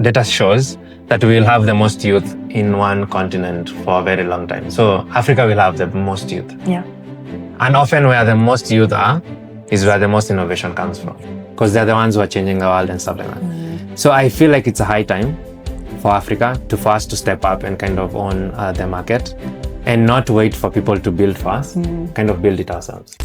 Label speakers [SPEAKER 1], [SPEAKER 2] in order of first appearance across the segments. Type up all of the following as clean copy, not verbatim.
[SPEAKER 1] data shows that we will have the most youth in one continent for a very long time. So Africa will have the most youth.
[SPEAKER 2] Yeah.
[SPEAKER 1] And often where the most youth are is where the most innovation comes from, because they're the ones who are changing the world and stuff like that. So I feel like it's a high time for Africa for us to step up and kind of own the market and not wait for people to build for us, kind of build it ourselves.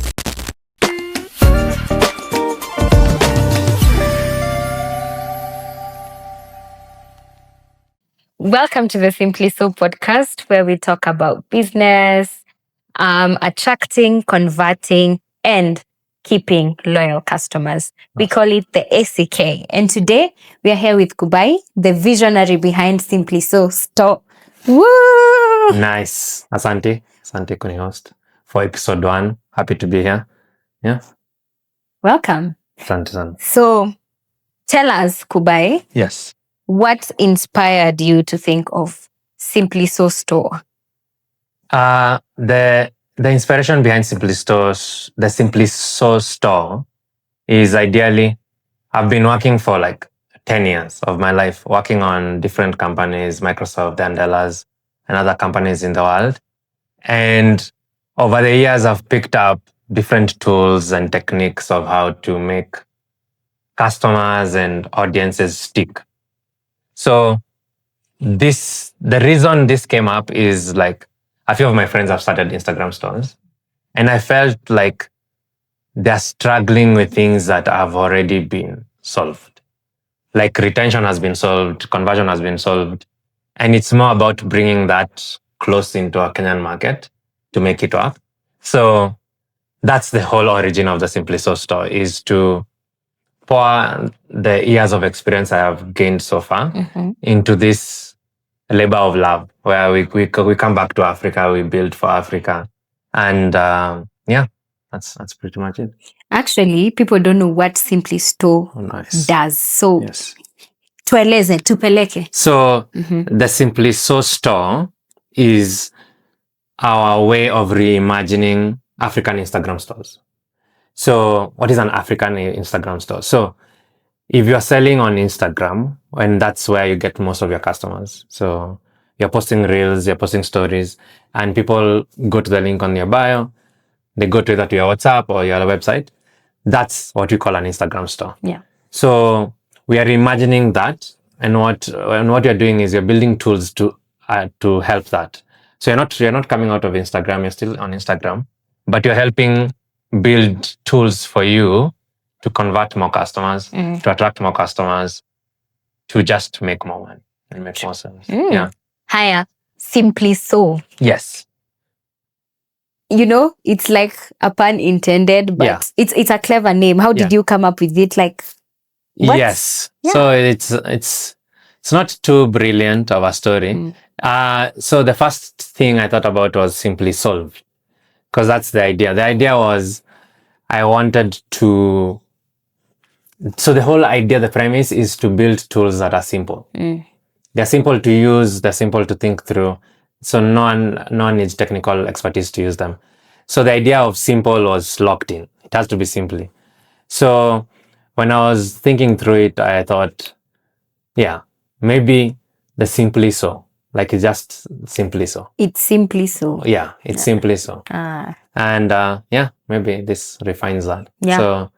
[SPEAKER 2] Welcome to the SimplySo podcast, where we talk about business, attracting, converting, and keeping loyal customers. We call it the SEK. And today we are here with Kubai, the visionary behind SimplySo store. Woo!
[SPEAKER 1] Nice. Asante kuni host for episode 1. Happy to be here. Yeah.
[SPEAKER 2] Welcome.
[SPEAKER 1] Asante.
[SPEAKER 2] So tell us, Kubai.
[SPEAKER 1] Yes.
[SPEAKER 2] What inspired you to think of SimplySo store?
[SPEAKER 1] The inspiration behind the SimplySo store is ideally, I've been working for like 10 years of my life, working on different companies, Microsoft, Dandelas, and other companies in the world. And over the years, I've picked up different tools and techniques of how to make customers and audiences stick. So the reason this came up is like a few of my friends have started Instagram stores, and I felt like they're struggling with things that have already been solved. Like retention has been solved, conversion has been solved, and it's more about bringing that close into a Kenyan market to make it work. So that's the whole origin of the SimplySo store, is to pour the years of experience I have gained so far into this labor of love, where we come back to Africa, we build for Africa. And that's pretty much it.
[SPEAKER 2] Actually, people don't know what SimplySo does. So
[SPEAKER 1] yes.
[SPEAKER 2] Tueleze, tupeleke.
[SPEAKER 1] So the SimplySo store is our way of reimagining African Instagram stores. So what is an African Instagram store? So if you're selling on Instagram, and that's where you get most of your customers. So you're posting reels, you're posting stories, and people go to the link on your bio, they go to either to your WhatsApp or your website. That's what we call an Instagram store.
[SPEAKER 2] Yeah.
[SPEAKER 1] So we are reimagining that, and what you're doing is you're building tools to help that. So you're not coming out of Instagram, you're still on Instagram, but you're helping build tools for you to convert more customers, to attract more customers, to just make more money and make more sales. Yeah.
[SPEAKER 2] Higher, SimplySo.
[SPEAKER 1] Yes.
[SPEAKER 2] You know, it's like a pun intended, but it's a clever name. How did you come up with it? Like, what?
[SPEAKER 1] Yes. Yeah. So it's not too brilliant of a story. So the first thing I thought about was Simply Solved, because that's the idea. The idea was I wanted to. So the whole idea, the premise is to build tools that are simple. They're simple to use. They're simple to think through. So no one needs technical expertise to use them. So the idea of simple was locked in. It has to be simply. So when I was thinking through it, I thought, maybe the SimplySo. Like it's just SimplySo.
[SPEAKER 2] It's SimplySo.
[SPEAKER 1] Yeah, it's SimplySo. And maybe this refines that.
[SPEAKER 2] Yeah.
[SPEAKER 1] So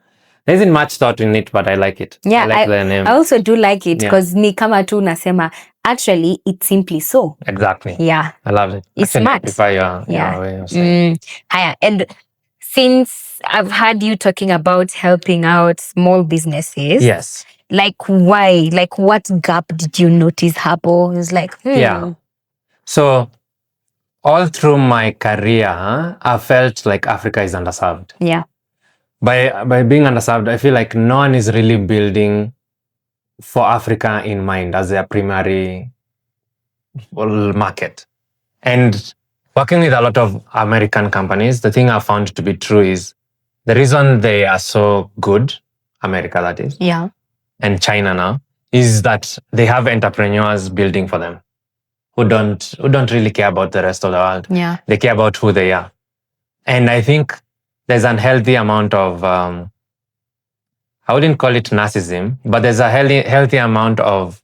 [SPEAKER 1] there isn't much thought in it, but I like it.
[SPEAKER 2] Yeah,
[SPEAKER 1] I like the name.
[SPEAKER 2] I also do like it because ni kama tu nasema, actually it's SimplySo.
[SPEAKER 1] Exactly.
[SPEAKER 2] Yeah.
[SPEAKER 1] I love it.
[SPEAKER 2] It's
[SPEAKER 1] I
[SPEAKER 2] smart.
[SPEAKER 1] prefer your way of saying.
[SPEAKER 2] And since I've heard you talking about helping out small businesses.
[SPEAKER 1] Yes.
[SPEAKER 2] Like why? Like what gap did you notice happen? It's like,
[SPEAKER 1] Yeah. So all through my career, I felt like Africa is underserved.
[SPEAKER 2] Yeah.
[SPEAKER 1] By being underserved, I feel like no one is really building for Africa in mind as their primary market. And working with a lot of American companies, the thing I found to be true is the reason they are so good, America that is, and China now, is that they have entrepreneurs building for them who don't really care about the rest of the world.
[SPEAKER 2] Yeah.
[SPEAKER 1] They care about who they are. And I think there's an healthy amount of, I wouldn't call it narcissism, but there's a healthy amount of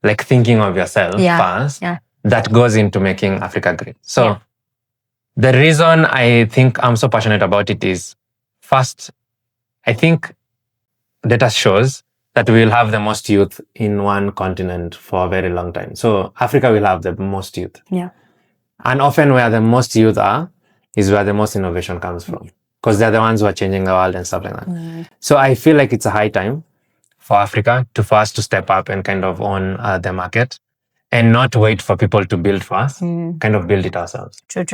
[SPEAKER 1] like thinking of yourself first, that goes into making Africa great. So the reason I think I'm so passionate about it is, first, I think data shows that we will have the most youth in one continent for a very long time. So Africa will have the most youth.
[SPEAKER 2] Yeah.
[SPEAKER 1] And often where the most youth are is where the most innovation comes from, because they're the ones who are changing the world and stuff like that. So I feel like it's a high time for Africa for us to step up and kind of own the market and not wait for people to build for us, kind of build it ourselves.
[SPEAKER 2] True.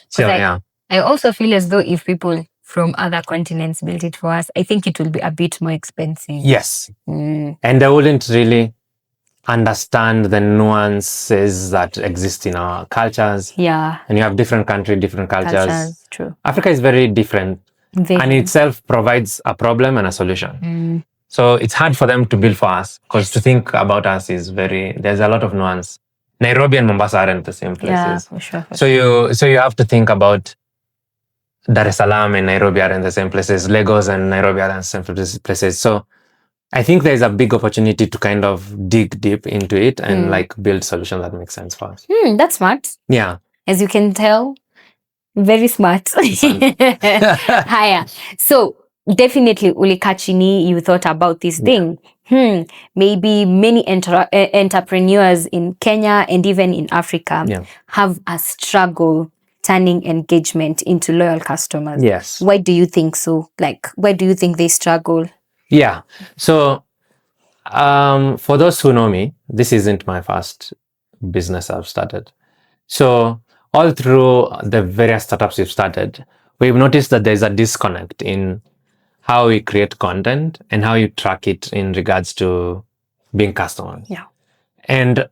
[SPEAKER 1] So, yeah.
[SPEAKER 2] I also feel as though if people from other continents build it for us, I think it will be a bit more expensive.
[SPEAKER 1] Yes. And they wouldn't really understand the nuances that exist in our cultures.
[SPEAKER 2] Yeah.
[SPEAKER 1] And you have different countries, different cultures.
[SPEAKER 2] True.
[SPEAKER 1] Africa is very different. And itself provides a problem and a solution. So it's hard for them to build for us, because to think about us is there's a lot of nuance. Nairobi and Mombasa aren't the same places.
[SPEAKER 2] Yeah, for sure.
[SPEAKER 1] So you have to think about Dar es Salaam and Nairobi are in the same places. Lagos and Nairobi are in the same places. So I think there's a big opportunity to kind of dig deep into it and like build solutions that make sense for us.
[SPEAKER 2] That's smart.
[SPEAKER 1] Yeah.
[SPEAKER 2] As you can tell, very smart. Higher. So definitely, Ulikachini, you thought about this thing. Maybe many entrepreneurs in Kenya and even in Africa have a struggle turning engagement into loyal customers.
[SPEAKER 1] Yes.
[SPEAKER 2] Why do you think so? Like, why do you think they struggle?
[SPEAKER 1] Yeah. So for those who know me, this isn't my first business I've started. So all through the various startups we've started, we've noticed that there's a disconnect in how we create content and how you track it in regards to being customers.
[SPEAKER 2] Yeah.
[SPEAKER 1] And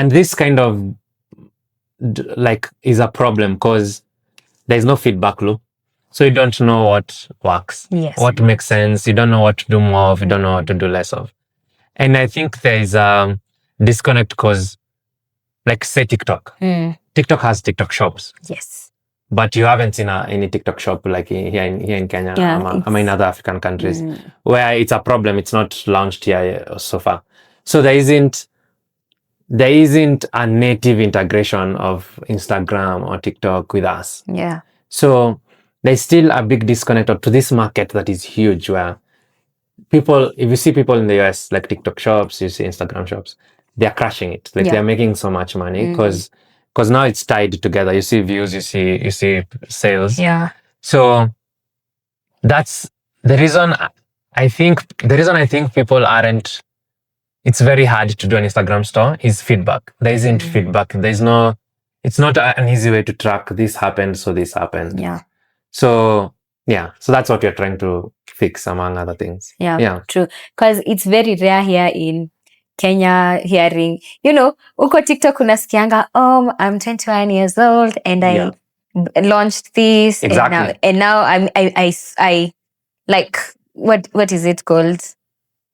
[SPEAKER 1] this kind of like is a problem, because there's no feedback loop. So you don't know what works, what makes sense. You don't know what to do more of, you don't know what to do less of. And I think there is a disconnect because, like, say TikTok. TikTok has TikTok shops.
[SPEAKER 2] Yes.
[SPEAKER 1] But you haven't seen any TikTok shop like here in Kenya, or in other African countries, where it's a problem. It's not launched here so far. So there isn't a native integration of Instagram or TikTok with us.
[SPEAKER 2] Yeah.
[SPEAKER 1] So there's still a big disconnect to this market that is huge, where people, if you see people in the US, like TikTok shops, you see Instagram shops, they're crushing it. Like they're making so much money because now it's tied together. You see views, you see sales.
[SPEAKER 2] Yeah.
[SPEAKER 1] So that's the reason I think people aren't, it's very hard to do an Instagram store is feedback. There isn't feedback. It's not an easy way to track this happened, so this happened.
[SPEAKER 2] Yeah.
[SPEAKER 1] So that's what we're trying to fix, among other things.
[SPEAKER 2] Yeah. True. Because it's very rare here in Kenya hearing, uko TikTok unasikianga, I'm 21 years old and I launched this.
[SPEAKER 1] Exactly.
[SPEAKER 2] And now I like, what is it called?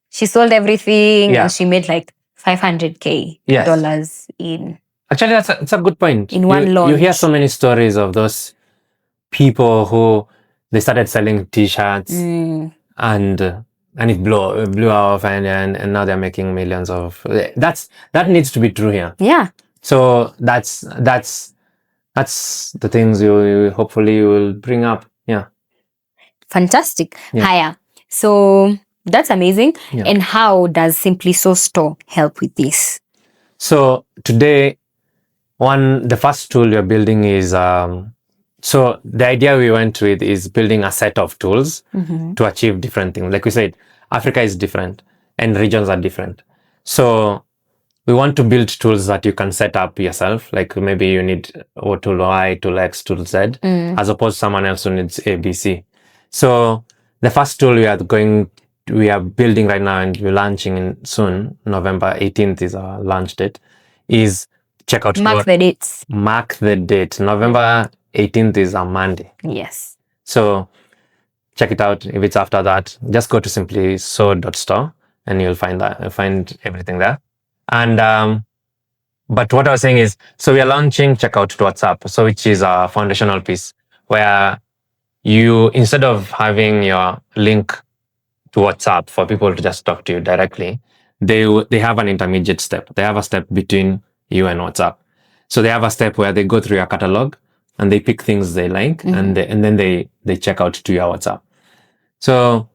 [SPEAKER 2] She sold everything and she made like $500K dollars in. Actually,
[SPEAKER 1] that's a good point.
[SPEAKER 2] In one launch.
[SPEAKER 1] You hear so many stories of those people who they started selling T-shirts and it blew off and now they're making millions of. That needs to be true here.
[SPEAKER 2] Yeah.
[SPEAKER 1] So that's the things you hopefully will bring up. Yeah.
[SPEAKER 2] Fantastic. Higher. So that's amazing. Yeah. And how does SimplySo store help with this?
[SPEAKER 1] So today, the first tool you're building is, so the idea we went with is building a set of tools to achieve different things. Like we said, Africa is different and regions are different. So we want to build tools that you can set up yourself. Like maybe you need tool Y, tool X, tool Z, as opposed to someone else who needs A, B, C. So the first tool we are building right now and we're launching soon, November 18th is our launch date, is checkout.
[SPEAKER 2] Mark the dates.
[SPEAKER 1] Mark the date. November 18th is a Monday.
[SPEAKER 2] Yes.
[SPEAKER 1] So check it out. If it's after that, just go to simplyso.store and you'll find everything there. And but what I was saying is, so we are launching checkout to WhatsApp, so which is a foundational piece where you, instead of having your link to WhatsApp for people to just talk to you directly, they have an intermediate step. They have a step between you and WhatsApp. So they have a step where they go through your catalog and they pick things they like, and then they check out to your WhatsApp. So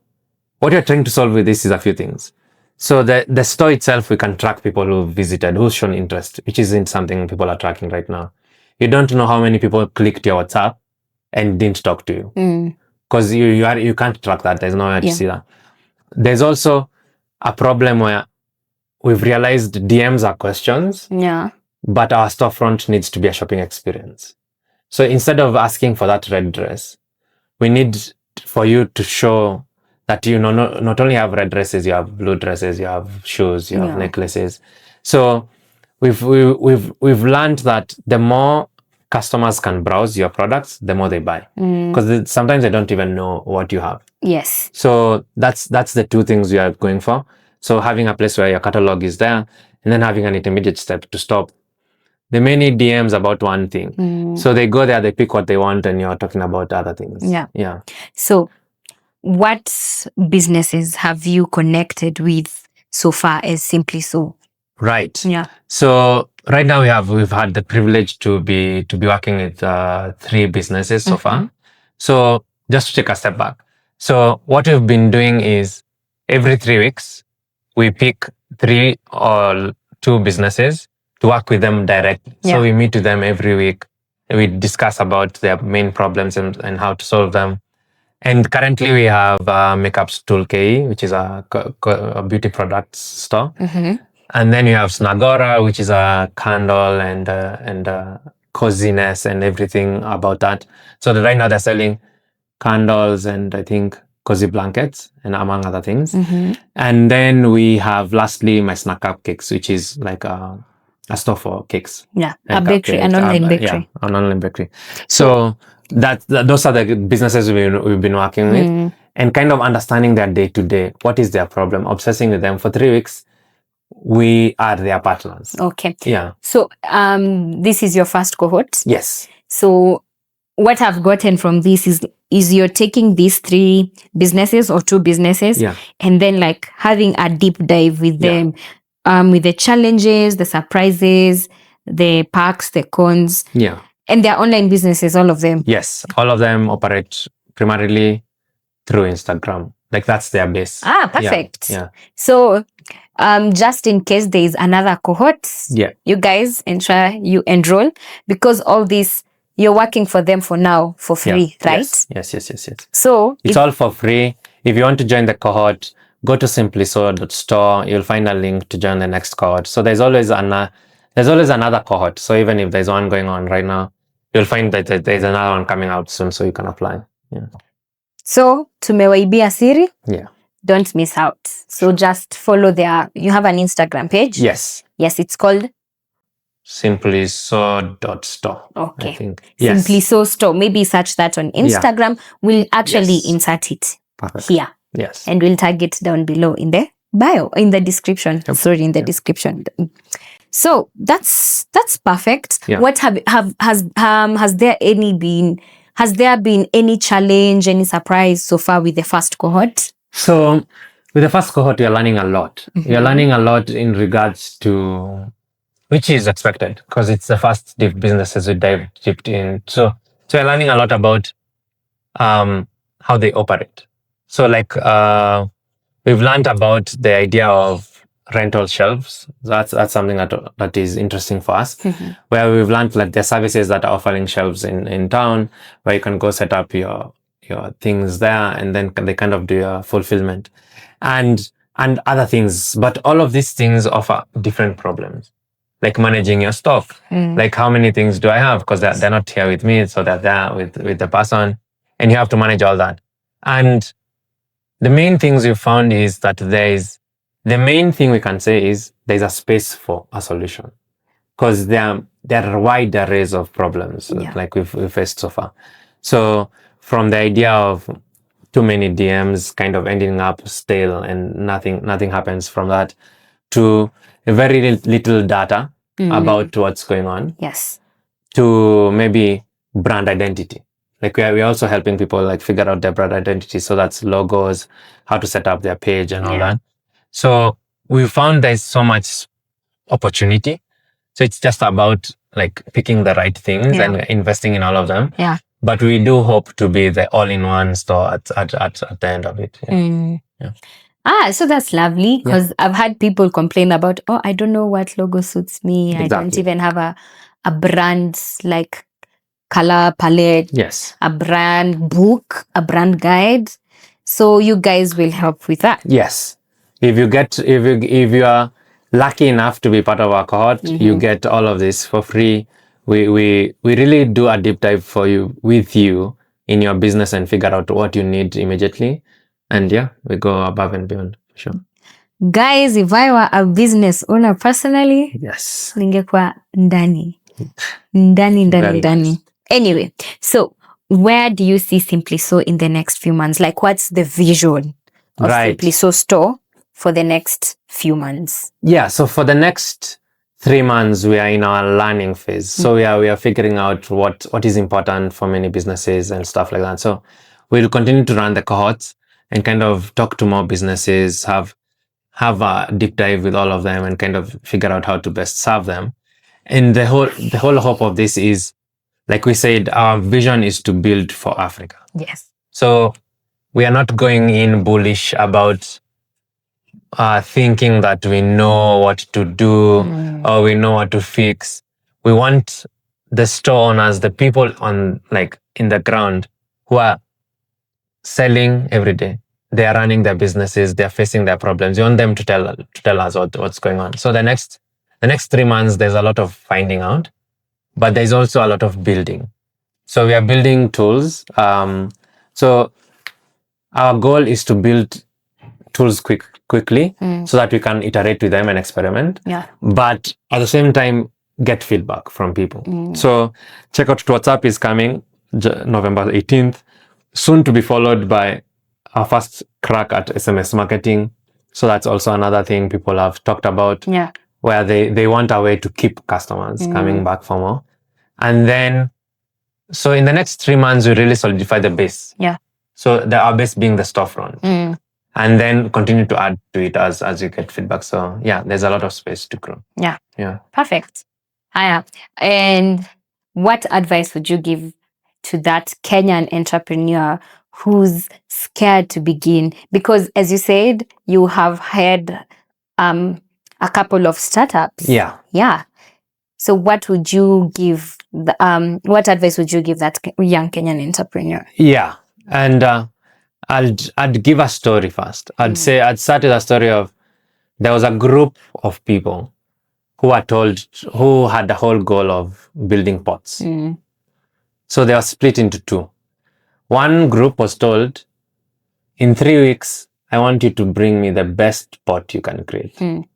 [SPEAKER 1] what you're trying to solve with this is a few things. So the store itself, we can track people who visited, who's shown interest, which isn't something people are tracking right now. You don't know how many people clicked your WhatsApp and didn't talk to you, because you can't track that. There's no way to see that. There's also a problem where we've realized DMs are questions, but our storefront needs to be a shopping experience. So instead of asking for that red dress, we need for you to show that you know not only have red dresses, you have blue dresses, you have shoes, you have necklaces. So we've learned that the more customers can browse your products, the more they buy, because sometimes they don't even know what you have.
[SPEAKER 2] Yes.
[SPEAKER 1] So that's the two things we are going for. So having a place where your catalog is there, and then having an intermediate step to stop the many DMs about one thing. So they go there, they pick what they want, and you're talking about other things. Yeah.
[SPEAKER 2] So what businesses have you connected with so far as SimplySo?
[SPEAKER 1] Right.
[SPEAKER 2] Yeah.
[SPEAKER 1] So right now we've had the privilege to be working with 3 businesses so far. So just to take a step back. So what we've been doing is every 3 weeks we pick 3 or 2 businesses to work with them directly. So we meet with them every week. We discuss about their main problems and how to solve them. And currently we have Makeups Tool KE, which is a beauty products store. And then you have Snagora, which is a candle and coziness and everything about that. So right now they're selling candles and I think cozy blankets and among other things. And then we have lastly my Snack Cupcakes, which is like a store for cakes.
[SPEAKER 2] Yeah, a bakery, an online bakery.
[SPEAKER 1] Yeah, an online bakery. So those are the businesses we've been working with, and kind of understanding their day to day. What is their problem? Obsessing with them for 3 weeks. We are their partners.
[SPEAKER 2] Okay.
[SPEAKER 1] Yeah.
[SPEAKER 2] So this is your first cohort.
[SPEAKER 1] Yes.
[SPEAKER 2] So what I've gotten from this is you're taking these 3 businesses or 2 businesses, and then like having a deep dive with them, with the challenges, the surprises, the perks, the cons.
[SPEAKER 1] Yeah.
[SPEAKER 2] And they're online businesses, all of them.
[SPEAKER 1] Yes, all of them operate primarily through Instagram. Like that's their base.
[SPEAKER 2] Perfect.
[SPEAKER 1] Yeah.
[SPEAKER 2] So just in case there is another cohort, you guys ensure you enroll, because all this you're working for them for now for free, right?
[SPEAKER 1] Yes.
[SPEAKER 2] So
[SPEAKER 1] it's all for free. If you want to join the cohort, go to simplyso.store. You'll find a link to join the next cohort. So there's always another cohort. So even if there's one going on right now, you'll find that there's another one coming out soon, so you can apply. Yeah.
[SPEAKER 2] So tumewaibia siri.
[SPEAKER 1] Yeah.
[SPEAKER 2] Don't miss out. So just follow you have an Instagram page?
[SPEAKER 1] Yes.
[SPEAKER 2] Yes, it's called
[SPEAKER 1] SimplySo.store.
[SPEAKER 2] Okay.
[SPEAKER 1] I think. Yes.
[SPEAKER 2] SimplySo store. Maybe search that on Instagram. We'll actually insert it here.
[SPEAKER 1] Yes.
[SPEAKER 2] And we'll tag it down below in the bio, in the description. Sorry, in the description. So that's perfect.
[SPEAKER 1] Yeah.
[SPEAKER 2] What has there been any challenge, any surprise so far with the first cohort?
[SPEAKER 1] So with the first cohort, you're learning a lot. You're learning a lot in regards to, which is expected because it's the first deep businesses we dive deep in. So you're learning a lot about how they operate. So like we've learned about the idea of rental shelves. That's something that is interesting for us. Where we've learned like the services that are offering shelves in town, where you can go set up your things there, and then they kind of do your fulfillment and other things. But all of these things offer different problems, like managing your stock. Like how many things do I have? Because they're not here with me, so they're there with the person, and you have to manage all that. And the main things we found is that the main thing we can say is there's a space for a solution, because there are wide arrays of problems like we've faced so far. So from the idea of too many DMs kind of ending up stale and nothing happens from that, to very little data about what's going on.
[SPEAKER 2] Yes.
[SPEAKER 1] To maybe brand identity. Like we're also helping people like figure out their brand identity. So that's logos, how to set up their page and all that. So we found there's so much opportunity. So it's just about like picking the right things and investing in all of them.
[SPEAKER 2] Yeah.
[SPEAKER 1] But we do hope to be the all-in-one store at the end of it.
[SPEAKER 2] So that's lovely, because I've had people complain about, I don't know what logo suits me.
[SPEAKER 1] Exactly.
[SPEAKER 2] I don't even have a brand like color palette, a brand book, a brand guide. So you guys will help with that.
[SPEAKER 1] Yes. If you are lucky enough to be part of our cohort, you get all of this for free. We really do a deep dive with you in your business and figure out what you need immediately. And we go above and beyond, for sure.
[SPEAKER 2] Guys, if I were a business owner personally, ningekuwa ndani. Anyway, so where do you see SimplySo in the next few months? Like, what's the vision of SimplySo store for the next few months?
[SPEAKER 1] Yeah, so for the next 3 months, we are in our learning phase. So we are figuring out what is important for many businesses and stuff like that. So we'll continue to run the cohorts and kind of talk to more businesses, have a deep dive with all of them and kind of figure out how to best serve them. And the whole hope of this is, like we said, our vision is to build for Africa.
[SPEAKER 2] Yes.
[SPEAKER 1] So we are not going in bullish about thinking that we know what to do or we know what to fix. We want the store owners, the people in the ground who are selling every day. They are running their businesses. They are facing their problems. You want them to tell us what's going on. So the next 3 months, there's a lot of finding out, but there's also a lot of building. So we are building tools. So our goal is to build tools quickly so that we can iterate with them and experiment.
[SPEAKER 2] Yeah.
[SPEAKER 1] But at the same time, get feedback from people. So check out WhatsApp is coming November 18th, soon to be followed by our first crack at SMS marketing. So that's also another thing people have talked about, where they want a way to keep customers coming back for more. And then, so in the next 3 months, we really solidify the base.
[SPEAKER 2] Yeah.
[SPEAKER 1] So our base being the storefront. And then continue to add to it as you get feedback. So there's a lot of space to grow.
[SPEAKER 2] Yeah.
[SPEAKER 1] Yeah.
[SPEAKER 2] Perfect. And what advice would you give to that Kenyan entrepreneur who's scared to begin? Because as you said, you have had a couple of startups.
[SPEAKER 1] Yeah.
[SPEAKER 2] Yeah. So what would you give? What advice would you give that young Kenyan entrepreneur?
[SPEAKER 1] Yeah. And I'd give a story first. I'd start with a story of, there was a group of people who had the whole goal of building pots. So they were split into two. One group was told, in 3 weeks, I want you to bring me the best pot you can create. And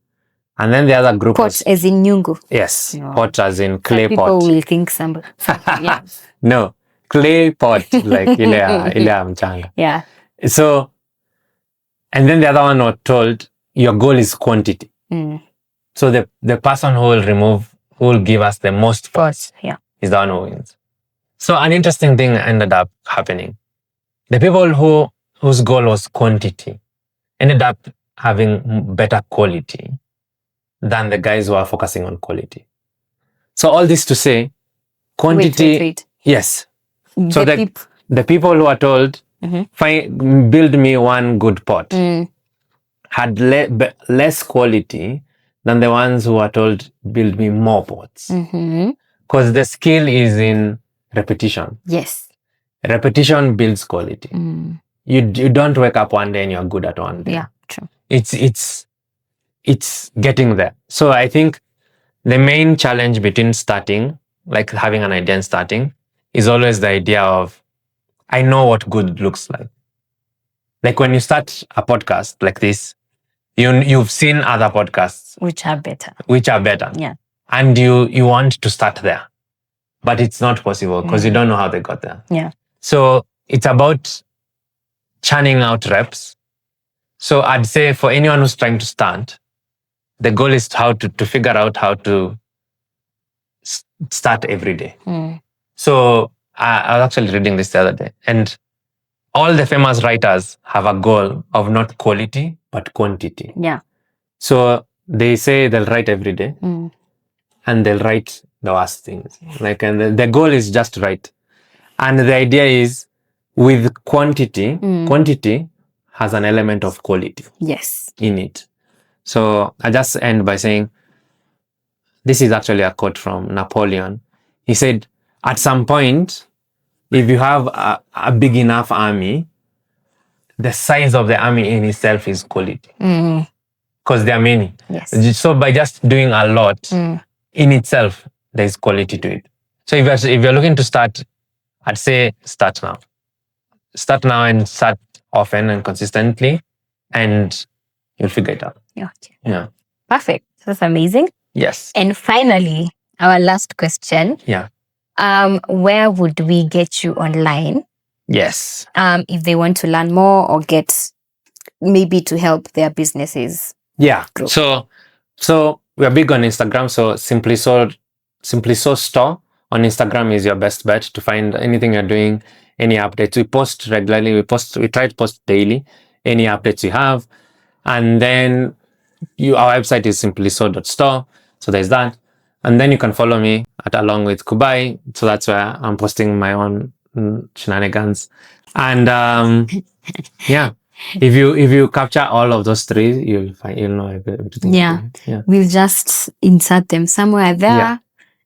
[SPEAKER 1] then the other group
[SPEAKER 2] Pot as in nyungu?
[SPEAKER 1] Yes, pot as in clay pot.
[SPEAKER 2] People will think somebody. Yeah.
[SPEAKER 1] No, clay pot, like ile ya mchanga.
[SPEAKER 2] Yeah.
[SPEAKER 1] So, and then the other one was told, your goal is quantity. So the person who will give us the most pots is the one who wins. So an interesting thing ended up happening. The people whose goal was quantity ended up having better quality than the guys who are focusing on quality. So all this to say, quantity.
[SPEAKER 2] Wait.
[SPEAKER 1] Yes. So the people who are told, build me one good pot, had less quality than the ones who are told, build me more pots. Because the skill is in repetition.
[SPEAKER 2] Yes.
[SPEAKER 1] Repetition builds quality. You don't wake up one day and you're good at one day.
[SPEAKER 2] Yeah, true.
[SPEAKER 1] It's getting there. So I think the main challenge between starting, like having an idea and starting, is always the idea of, I know what good looks like. Like when you start a podcast like this, you've seen other podcasts
[SPEAKER 2] which are better.
[SPEAKER 1] Yeah. And you want to start there. But it's not possible because you don't know how they got there.
[SPEAKER 2] Yeah.
[SPEAKER 1] So it's about churning out reps. So I'd say for anyone who's trying to start, the goal is to figure out how to start every day. So I was actually reading this the other day, and all the famous writers have a goal of not quality, but quantity.
[SPEAKER 2] Yeah.
[SPEAKER 1] So they say they'll write every day and they'll write the worst things. Like, and the goal is just to write. And the idea is with quantity, quantity has an element of quality
[SPEAKER 2] Yes.
[SPEAKER 1] in it. So I just end by saying, this is actually a quote from Napoleon. He said, at some point, if you have a big enough army, the size of the army in itself is quality. Because there are many.
[SPEAKER 2] Yes.
[SPEAKER 1] So by just doing a lot, in itself, there is quality to it. So if you're looking to start, I'd say start now. Start now and start often and consistently, and you'll figure it out.
[SPEAKER 2] Okay.
[SPEAKER 1] Yeah.
[SPEAKER 2] Perfect. That's amazing.
[SPEAKER 1] Yes.
[SPEAKER 2] And finally, our last question.
[SPEAKER 1] Yeah.
[SPEAKER 2] Where would we get you online?
[SPEAKER 1] Yes.
[SPEAKER 2] If they want to learn more or get maybe to help their businesses.
[SPEAKER 1] Yeah.
[SPEAKER 2] grow.
[SPEAKER 1] So we are big on Instagram. So SimplySo store on Instagram is your best bet to find anything you're doing, any updates. We post regularly. We try to post daily any updates we have, and then our website is simplyso.store. So there's that, and then you can follow me along with Kubai. So that's where I'm posting my own shenanigans, and yeah. If you capture all of those three, you'll know everything.
[SPEAKER 2] Yeah. We'll just insert them somewhere there,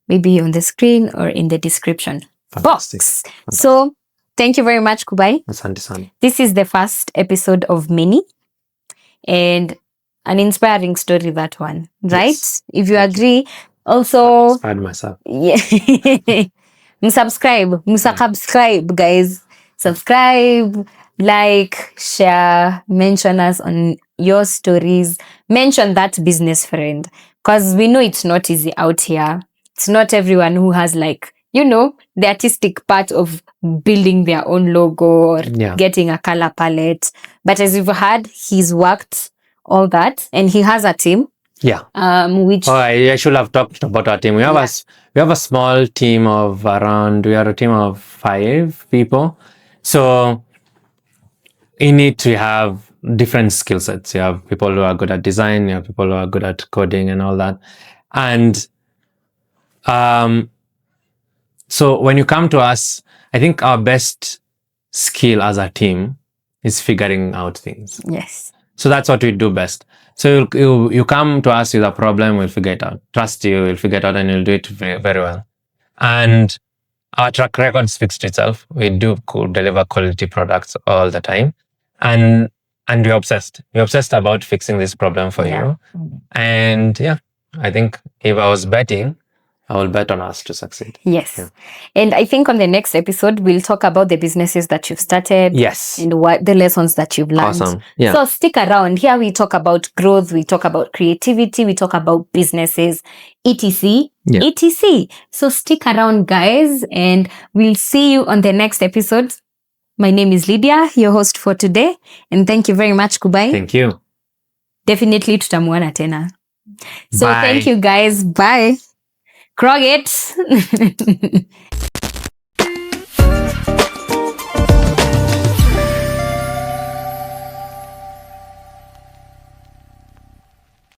[SPEAKER 2] maybe on the screen or in the description box. So thank you very much, Kubai.
[SPEAKER 1] Asante.
[SPEAKER 2] This is the first episode of many, and an inspiring story, that one, right?
[SPEAKER 1] Yes.
[SPEAKER 2] If you agree, also
[SPEAKER 1] Inspired myself.
[SPEAKER 2] yeah. Subscribe, guys. Subscribe, like, share, mention us on your stories, mention that business friend, because we know it's not easy out here. It's not everyone who has, like, the artistic part of building their own logo or getting a color palette. But as you've heard, he's worked all that, and he has a team.
[SPEAKER 1] Yeah.
[SPEAKER 2] Which
[SPEAKER 1] I should have talked about our team. We have a small team of we are a team of 5 people. So in it we have different skill sets. You have people who are good at design, you have people who are good at coding and all that. And so when you come to us, I think our best skill as a team is figuring out things.
[SPEAKER 2] Yes.
[SPEAKER 1] So that's what we do best. So you come to us with a problem, we'll figure it out. Trust you, we'll figure it out, and you'll do it very, very well. And our track record speaks to itself. We do deliver quality products all the time, and we're obsessed. We're obsessed about fixing this problem for you. And I think if I was betting, I will bet on us to succeed.
[SPEAKER 2] Yes. Yeah. And I think on the next episode, we'll talk about the businesses that you've started.
[SPEAKER 1] Yes.
[SPEAKER 2] And what the lessons that you've learned.
[SPEAKER 1] Awesome. Yeah.
[SPEAKER 2] So stick around. Here we talk about growth, we talk about creativity, we talk about businesses, etc.
[SPEAKER 1] Yeah.
[SPEAKER 2] etc. So stick around, guys, and we'll see you on the next episode. My name is Lydia, your host for today. And thank you very much, Kubai.
[SPEAKER 1] Thank you.
[SPEAKER 2] Definitely tutamuona tena. So
[SPEAKER 1] Bye.
[SPEAKER 2] thank you, guys. Bye. Krog it.